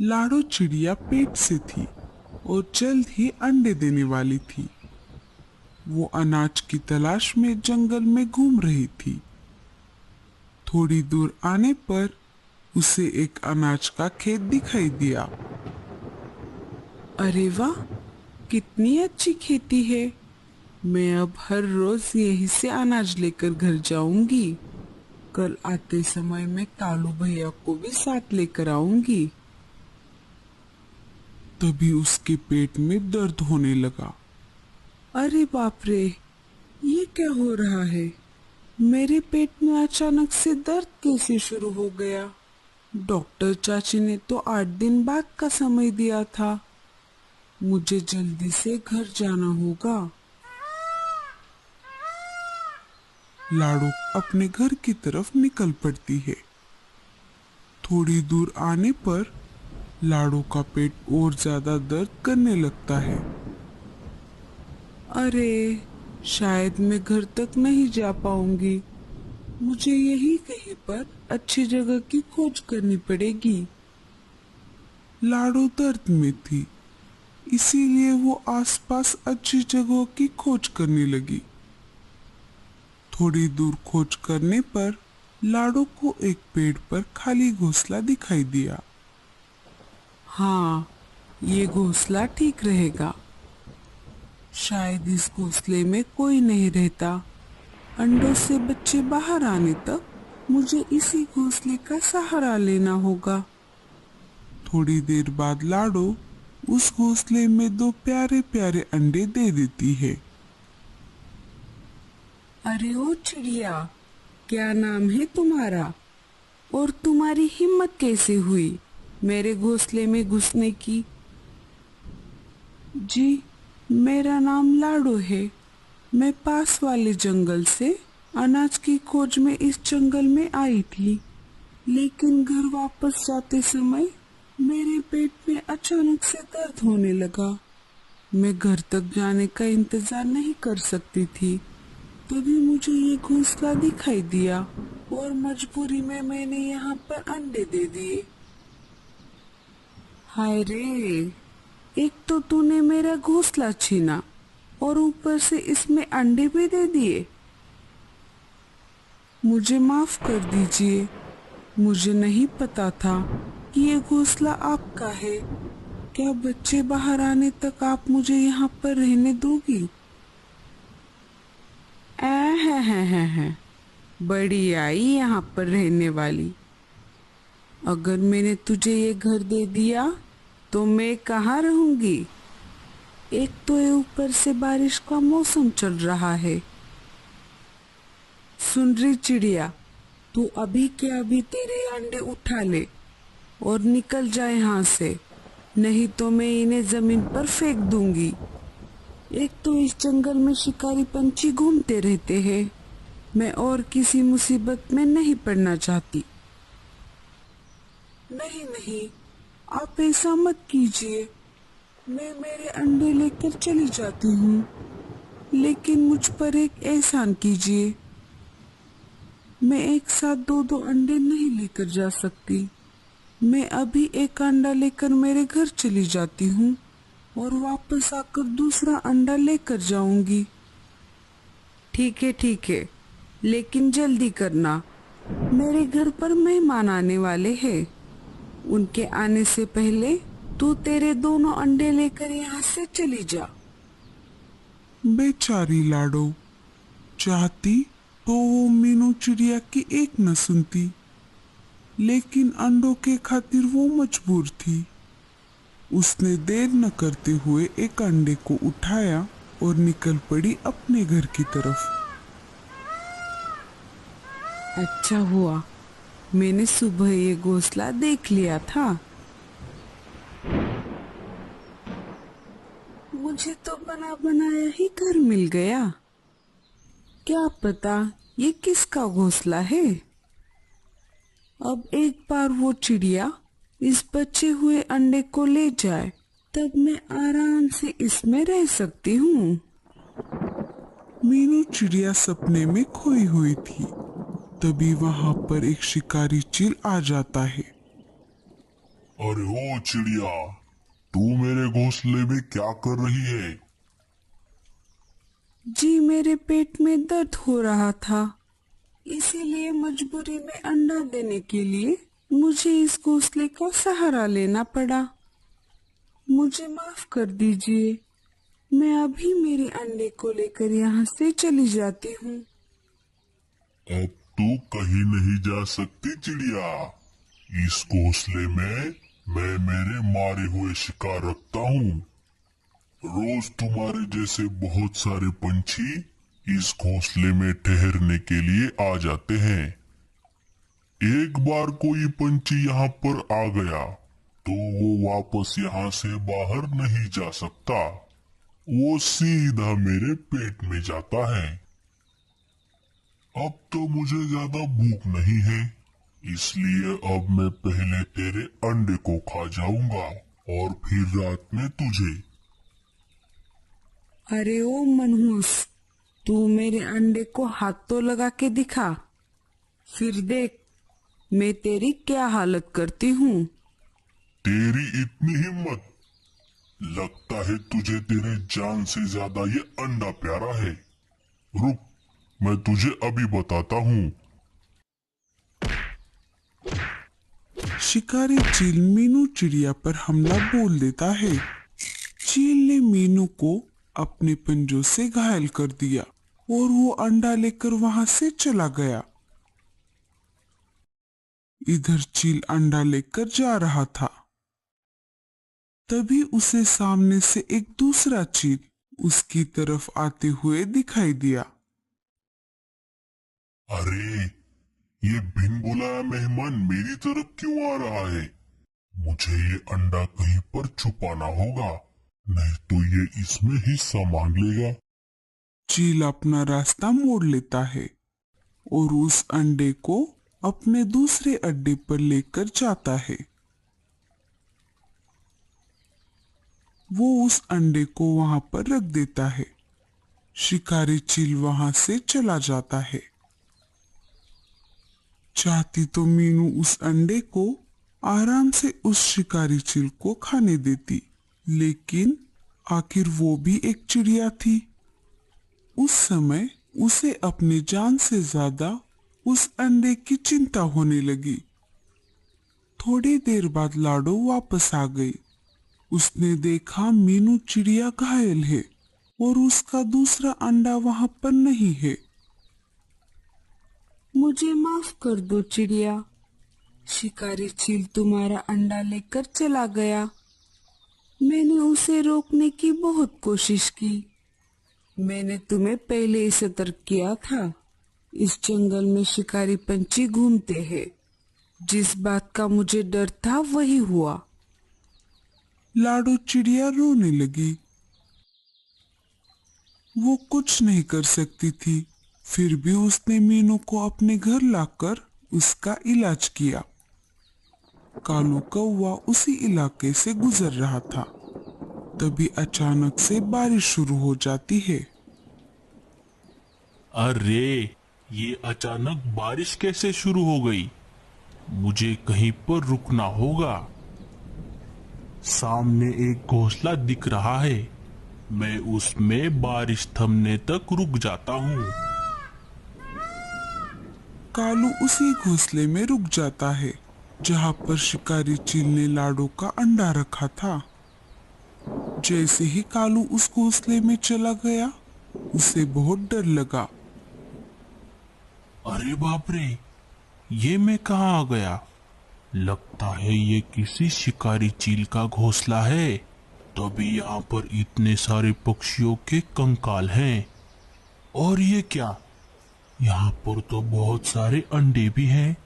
लाडो चिड़िया पेट से थी और जल्द ही अंडे देने वाली थी। वो अनाज की तलाश में जंगल में घूम रही थी। थोड़ी दूर आने पर उसे एक अनाज का खेत दिखाई दिया। अरे वाह, कितनी अच्छी खेती है। मैं अब हर रोज यहीं से अनाज लेकर घर जाऊंगी। कल आते समय मैं कालू भैया को भी साथ लेकर आऊंगी। तभी उसके पेट में दर्द होने लगा। अरे बाप रे, ये क्या हो रहा है? मेरे पेट में अचानक से दर्द कैसे शुरू हो गया? डॉक्टर चाची ने तो 8 दिन बाद का समय दिया था। मुझे जल्दी से घर जाना होगा। लाडो अपने घर की तरफ निकल पड़ती है। थोड़ी दूर आने पर लाडो का पेट और ज्यादा दर्द करने लगता है। अरे, शायद मैं घर तक नहीं जा पाऊंगी। मुझे यही कहीं पर अच्छी जगह की खोज करनी पड़ेगी। लाडो दर्द में थी, इसीलिए वो आसपास अच्छी जगहों की खोज करने लगी। थोड़ी दूर खोज करने पर लाडो को एक पेड़ पर खाली घोंसला दिखाई दिया। हाँ, ये घोंसला ठीक रहेगा। शायद इस घोंसले में कोई नहीं रहता। अंडों से बच्चे बाहर आने तक मुझे इसी घोंसले का सहारा लेना होगा। थोड़ी देर बाद लाडो उस घोंसले में दो प्यारे प्यारे अंडे दे देती है। अरे ओ चिड़िया, क्या नाम है तुम्हारा? और तुम्हारी हिम्मत कैसे हुई मेरे घोंसले में घुसने की? जी, मेरा नाम लाडो है। मैं पास वाले जंगल से अनाज की खोज में इस जंगल में आई थी, लेकिन घर वापस जाते समय मेरे पेट में अचानक से दर्द होने लगा। मैं घर तक जाने का इंतजार नहीं कर सकती थी। तभी मुझे ये घोंसला दिखाई दिया और मजबूरी में मैंने यहाँ पर अंडे दे दिए। हाय रे, एक तो तूने मेरा घोंसला छीना और ऊपर से इसमें अंडे भी दे दिए। मुझे माफ कर दीजिए, मुझे नहीं पता था कि ये घोंसला आपका है। क्या बच्चे बाहर आने तक आप मुझे यहाँ पर रहने दोगी? है बड़ी आई यहाँ पर रहने वाली। अगर मैंने तुझे ये घर दे दिया तो मैं कहाँ रहूंगी? एक तो ये ऊपर से बारिश का मौसम चल रहा है। सुन रही चिड़िया, तू अभी के अभी तेरे अंडे उठा ले और निकल जाए यहाँ से, नहीं तो मैं इन्हें जमीन पर फेंक दूंगी। एक तो इस जंगल में शिकारी पंछी घूमते रहते हैं। मैं और किसी मुसीबत में नहीं पड़ना चाहती। नहीं नहीं, आप ऐसा मत कीजिए। मैं मेरे अंडे लेकर चली जाती हूँ, लेकिन मुझ पर एक एहसान कीजिए। मैं एक साथ दो दो अंडे नहीं लेकर जा सकती। मैं अभी एक अंडा लेकर मेरे घर चली जाती हूँ और वापस आकर दूसरा अंडा लेकर जाऊंगी। ठीक है, लेकिन जल्दी करना। मेरे घर पर मेहमान आने वाले हैं। उनके आने से पहले तू तेरे दोनों अंडे लेकर यहाँ से चली जा। बेचारी लाडो, चाहती तो वो मीनू चिड़िया की एक न सुनती, लेकिन अंडों के खातिर वो मजबूर थी। उसने देर न करते हुए एक अंडे को उठाया और निकल पड़ी अपने घर की तरफ। अच्छा हुआ मैंने सुबह ये घोंसला देख लिया था। मुझे तो बना बनाया ही घर मिल गया। क्या पता ये किसका घोंसला है। अब एक बार वो चिड़िया इस बचे हुए अंडे को ले जाए, तब मैं आराम से इसमें रह सकती हूँ। मीनू चिड़िया सपने में खोई हुई थी। तभी वहां पर एक शिकारी चील आ जाता है। अरे ओ चिड़िया, तू मेरे घोंसले में क्या कर रही है? जी मेरे पेट में दर्द हो रहा था, इसीलिए मजबूरी में अंडा देने के लिए मुझे इस घोंसले का सहारा लेना पड़ा। मुझे माफ कर दीजिए, मैं अभी मेरे अंडे को लेकर यहाँ से चली जाती हूँ। अब तू कहीं नहीं जा सकती चिड़िया। इस घोंसले में मैं मेरे मारे हुए शिकार रखता हूँ। रोज तुम्हारे जैसे बहुत सारे पंछी इस घोंसले में ठहरने के लिए आ जाते हैं। एक बार कोई पंछी यहाँ पर आ गया तो वो वापस यहाँ से बाहर नहीं जा सकता। वो सीधा मेरे पेट में जाता है। अब तो मुझे ज्यादा भूख नहीं है, इसलिए अब मैं पहले तेरे अंडे को खा जाऊंगा और फिर रात में तुझे। अरे ओ मनहूस, तू मेरे अंडे को हाथ तो लगा के दिखा, फिर देख मैं तेरी क्या हालत करती हूँ। तेरी इतनी हिम्मत! लगता है तुझे तेरे जान से ज्यादा ये अंडा प्यारा है। रुक, मैं तुझे अभी बताता हूँ। शिकारी चील मीनू चिड़िया पर हमला बोल देता है। चील ने मीनू को अपने पंजों से घायल कर दिया और वो अंडा लेकर वहां से चला गया। इधर चील अंडा लेकर जा रहा था, तभी उसे सामने से एक दूसरा चील उसकी तरफ आते हुए दिखाई दिया। अरे, ये बिन बुलाया मेहमान मेरी तरफ क्यों आ रहा है? मुझे ये अंडा कहीं पर छुपाना होगा, नहीं तो ये इसमें हिस्सा मांग लेगा। चील अपना रास्ता मोड़ लेता है और उस अंडे को अपने दूसरे अड्डे पर लेकर जाता है। वो उस अंडे को वहां पर रख देता है। शिकारी चील वहां से चला जाता है। चाहती तो मीनू उस अंडे को आराम से उस शिकारी चील को खाने देती, लेकिन आखिर वो भी एक चिड़िया थी। उस समय उसे अपनी जान से ज्यादा उस अंडे की चिंता होने लगी। थोड़ी देर बाद लाडो वापस आ गई। उसने देखा मीनू चिड़िया घायल है और उसका दूसरा अंडा वहां पर नहीं है। मुझे माफ कर दो चिड़िया, शिकारी चील तुम्हारा अंडा लेकर चला गया। मैंने उसे रोकने की बहुत कोशिश की। मैंने तुम्हें पहले ही सतर्क किया था, इस जंगल में शिकारी पंछी घूमते हैं। जिस बात का मुझे डर था वही हुआ। लाडो चिड़िया रोने लगी। वो कुछ नहीं कर सकती थी, फिर भी उसने मीनू को अपने घर लाकर उसका इलाज किया। कालू कौवा उसी इलाके से गुजर रहा था, तभी अचानक से बारिश शुरू हो जाती है। अरे, ये अचानक बारिश कैसे शुरू हो गई? मुझे कहीं पर रुकना होगा। सामने एक घोंसला दिख रहा है, मैं उसमें बारिश थमने तक रुक जाता हूँ। कालू उसी घोंसले में रुक जाता है जहाँ पर शिकारी चील ने लाडो का अंडा रखा था। जैसे ही कालू उस घोंसले में चला गया, उसे बहुत डर लगा। अरे बाप रे, ये मैं कहाँ आ गया? लगता है ये किसी शिकारी चील का घोंसला है, तभी यहाँ पर इतने सारे पक्षियों के कंकाल हैं। और ये क्या, यहाँ पर तो बहुत सारे अंडे भी हैं।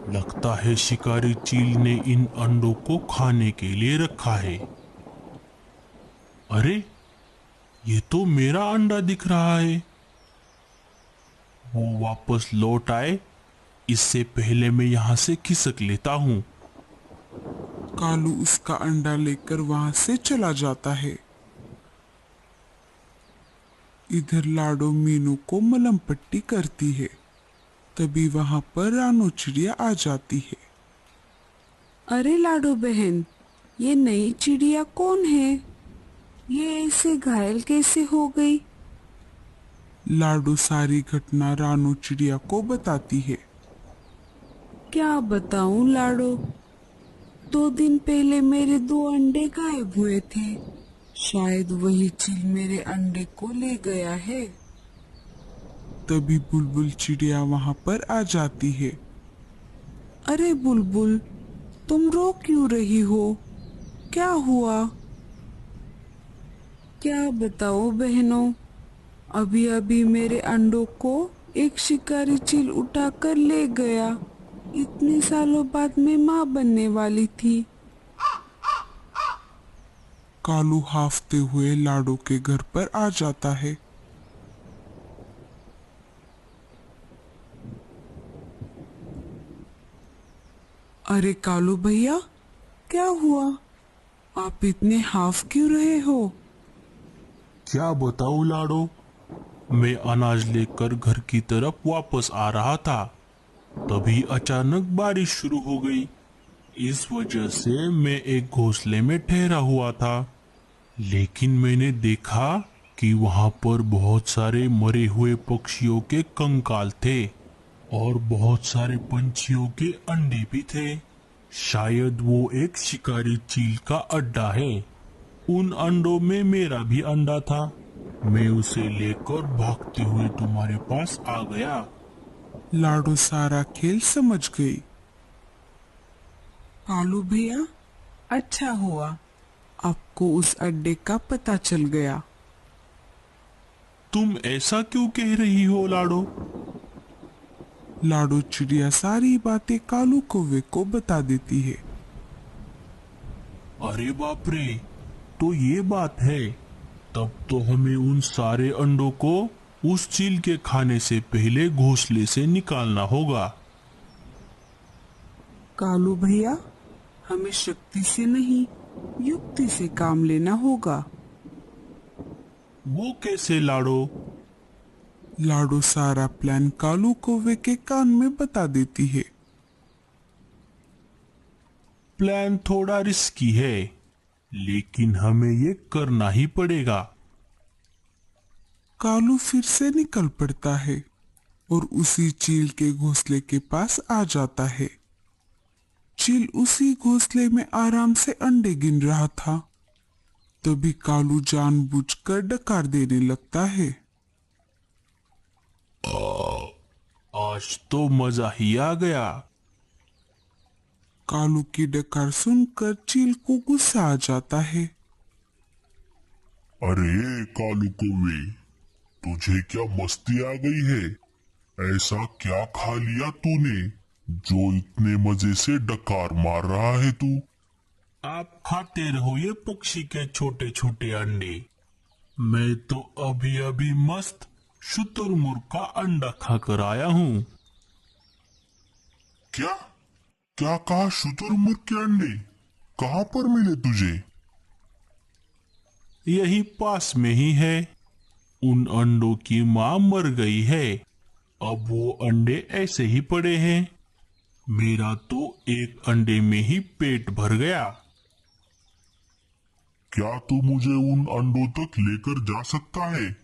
लगता है शिकारी चील ने इन अंडों को खाने के लिए रखा है। अरे, ये तो मेरा अंडा दिख रहा है। वो वापस लौट आए, इससे पहले मैं यहाँ से खिसक लेता हूँ। कालू उसका अंडा लेकर वहां से चला जाता है। इधर लाडो मीनू को मलम पट्टी करती है, तभी वहां पर रानो चिड़िया आ जाती है। अरे लाडो बहन, ये नई चिड़िया कौन है? ये ऐसे घायल कैसे हो गई? लाडो सारी घटना रानू चिड़िया को बताती है। क्या बताऊं लाडो, 2 दिन पहले मेरे 2 अंडे गायब हुए थे। शायद वही चील मेरे अंडे को ले गया है। तभी बुलबुल चिड़िया वहां पर आ जाती है। अरे बुलबुल, तुम रो क्यों रही हो? क्या हुआ? क्या बताओ बहनों, अभी अभी मेरे अंडों को एक शिकारी चील उठाकर ले गया। इतने सालों बाद मैं माँ बनने वाली थी। कालू हाफते हुए लाडो के घर पर आ जाता है। अरे कालू भैया, क्या हुआ? आप इतने हाफ क्यों रहे हो? क्या बताऊं लाडो, मैं अनाज लेकर घर की तरफ वापस आ रहा था, तभी अचानक बारिश शुरू हो गई। इस वजह से मैं एक घोंसले में ठहरा हुआ था, लेकिन मैंने देखा कि वहां पर बहुत सारे मरे हुए पक्षियों के कंकाल थे और बहुत सारे पंछियों के अंडे भी थे। शायद वो एक शिकारी चील का अड्डा है। उन अंडों में मेरा भी अंडा था। मैं उसे लेकर भागते हुए तुम्हारे पास आ गया। लाडो सारा खेल समझ गई। कालू भैया, अच्छा हुआ आपको उस अड्डे का पता चल गया। तुम ऐसा क्यों कह रही हो लाडो? लाडो चिड़िया सारी बातें कालू कौवे को बता देती है। अरे बाप रे, तो ये बात है। तब तो हमें उन सारे अंडों को उस चील के खाने से पहले घोंसले से निकालना होगा। कालू भैया, हमें शक्ति से नहीं, युक्ति से काम लेना होगा। वो कैसे लाडो? लाडो सारा प्लान कालू कौवे के कान में बता देती है। प्लान थोड़ा रिस्की है, लेकिन हमें ये करना ही पड़ेगा। कालू फिर से निकल पड़ता है और उसी चील के घोंसले के पास आ जाता है। चील उसी घोंसले में आराम से अंडे गिन रहा था। तभी कालू जानबूझकर डकार देने लगता है। आज तो मजा ही आ गया। कालू की डकार सुनकर चील को गुस्सा आ जाता है। अरे कालू कौवे, तुझे क्या मस्ती आ गई है? ऐसा क्या खा लिया तूने जो इतने मजे से डकार मार रहा है तू? आप खाते रहो ये पक्षी के छोटे छोटे अंडे। मैं तो अभी अभी मस्त शुतुरमुर्ग का अंडा खाकर आया हूँ। क्या क्या कहा? शुतुरमुर्ग के अंडे कहाँ पर मिले तुझे? यही पास में ही है। उन अंडों की माँ मर गई है, अब वो अंडे ऐसे ही पड़े हैं। मेरा तो एक अंडे में ही पेट भर गया। क्या तू मुझे उन अंडों तक लेकर जा सकता है?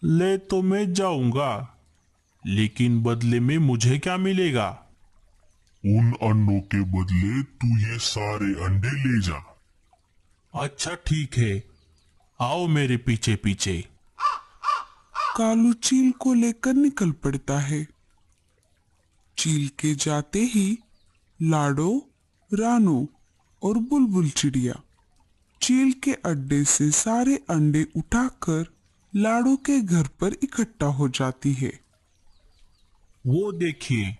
ले तो मैं जाऊंगा, लेकिन बदले में मुझे क्या मिलेगा? उन अंडों के बदले तू ये सारे अंडे ले जा। अच्छा ठीक है, आओ मेरे पीछे पीछे। कालू चील को लेकर निकल पड़ता है। चील के जाते ही लाडो, रानो और बुलबुल चिड़िया चील के अड्डे से सारे अंडे उठाकर लाडो के घर पर इकट्ठा हो जाती है। वो देखिए,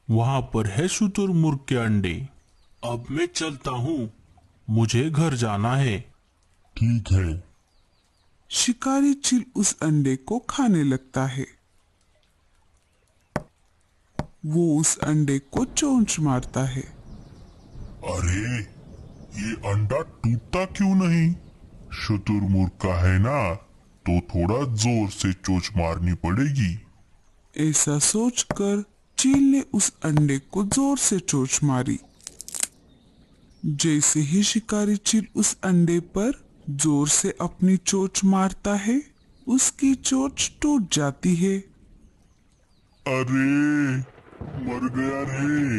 वहां पर है शुतुरमुर्ग के अंडे। अब मैं चलता हूँ, मुझे घर जाना है। ठीक है। शिकारी चील उस अंडे को खाने लगता है। वो उस अंडे को चोंच मारता है। अरे ये अंडा टूटता क्यों नहीं? शुतुरमुर्ग का है ना, तो थोड़ा जोर से चोंच मारनी पड़ेगी। ऐसा सोचकर चील ने उस अंडे को जोर से चोंच मारी। जैसे ही शिकारी चील उस अंडे पर जोर से अपनी चोंच मारता है, उसकी चोंच टूट जाती है। अरे मर गया रे,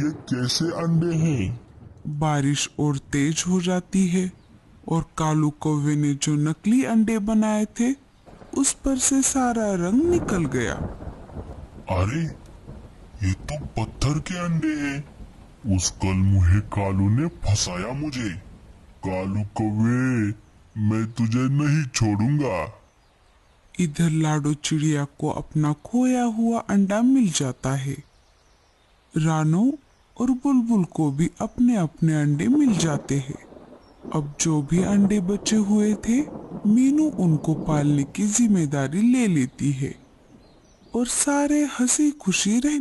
ये कैसे अंडे हैं? बारिश और तेज हो जाती है और कालू कौवे ने जो नकली अंडे बनाए थे, उस पर से सारा रंग निकल गया। अरे ये तो पत्थर के अंडे हैं। उस कल मुहे कालू ने फंसाया मुझे। कालू कौवे, मैं तुझे नहीं छोड़ूंगा। इधर लाडो चिड़िया को अपना खोया हुआ अंडा मिल जाता है। रानो और बुलबुल को भी अपने अपने अंडे मिल जाते हैं। अब जो भी अंडे बचे हुए थे, मीनू उनको पालने की जिम्मेदारी ले लेती है और सारे हंसी खुशी रहते